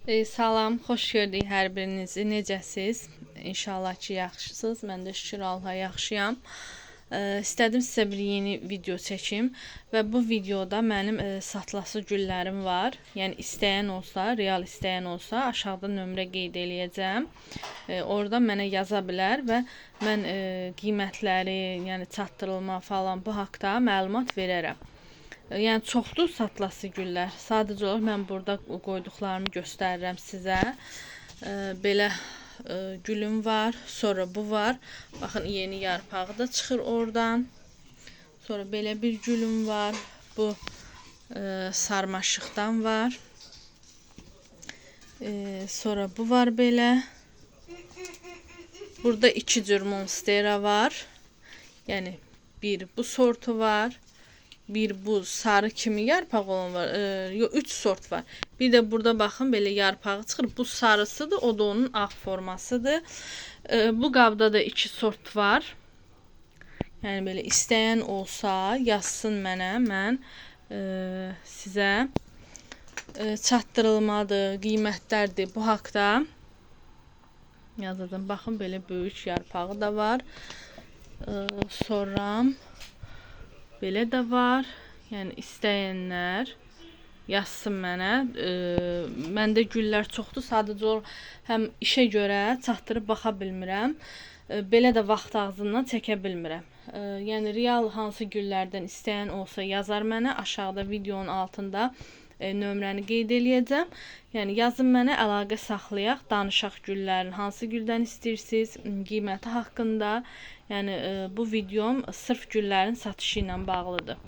Salam, xoş gördük hər birinizi. Necəsiz? İnşallah ki, yaxşısınız. Mən də şükür Allaha yaxşıyam. İstədim sizə bir yeni video çəkim və bu videoda mənim satlası güllərim var. Yəni istəyən olsa, real istəyən olsa, aşağıda nömrə qeyd eləyəcəm. Orada mənə yaza bilər və mən qiymətləri, yəni çatdırılma falan bu haqqda məlumat verərəm. Yəni çoxdur satlası güllər. Sadəcə olaraq mən burada qoyduqlarımı göstərirəm sizə. Belə gülüm var, sonra bu var. Baxın, yeni yarpağı da çıxır oradan. Sonra belə bir gülüm var. Bu sarmaşıqdan var. Sonra bu var belə. Burada iki cür monstera var. Yəni bir bu sortu var. Bir bu sarı kimi yarpaq olan var. Yox, 3 sort var. Bir də burada baxın belə yarpağı çıxır. Bu sarısıdır, o da onun ağ formasıdır. Bu qabda da 2 sort var. Yəni belə istəyən olsa yazsın mənə, mən sizə çatdırılmadır, qiymətlərdir bu haqqda yazacağam. Baxın, belə böyük yarpağı da var. Sonra belə də var. Yəni istəyənlər yazsın mənə. Məndə güllər çoxdur. Sadəcə həm işə görə çatdırıb baxa bilmirəm. Belə də vaxt ağzından çəkə bilmirəm. Yəni real hansı güllərdən istəyən olsa yazar mənə. Aşağıda videonun altında nömrəni qeyd eləyəcəm. Yəni yazın mənə, əlaqə saxlayaq, danışaq güllərin hansı güldən istəyirsiniz, qiyməti haqqında. Yəni bu videom sırf güllərin satışı ilə bağlıdır.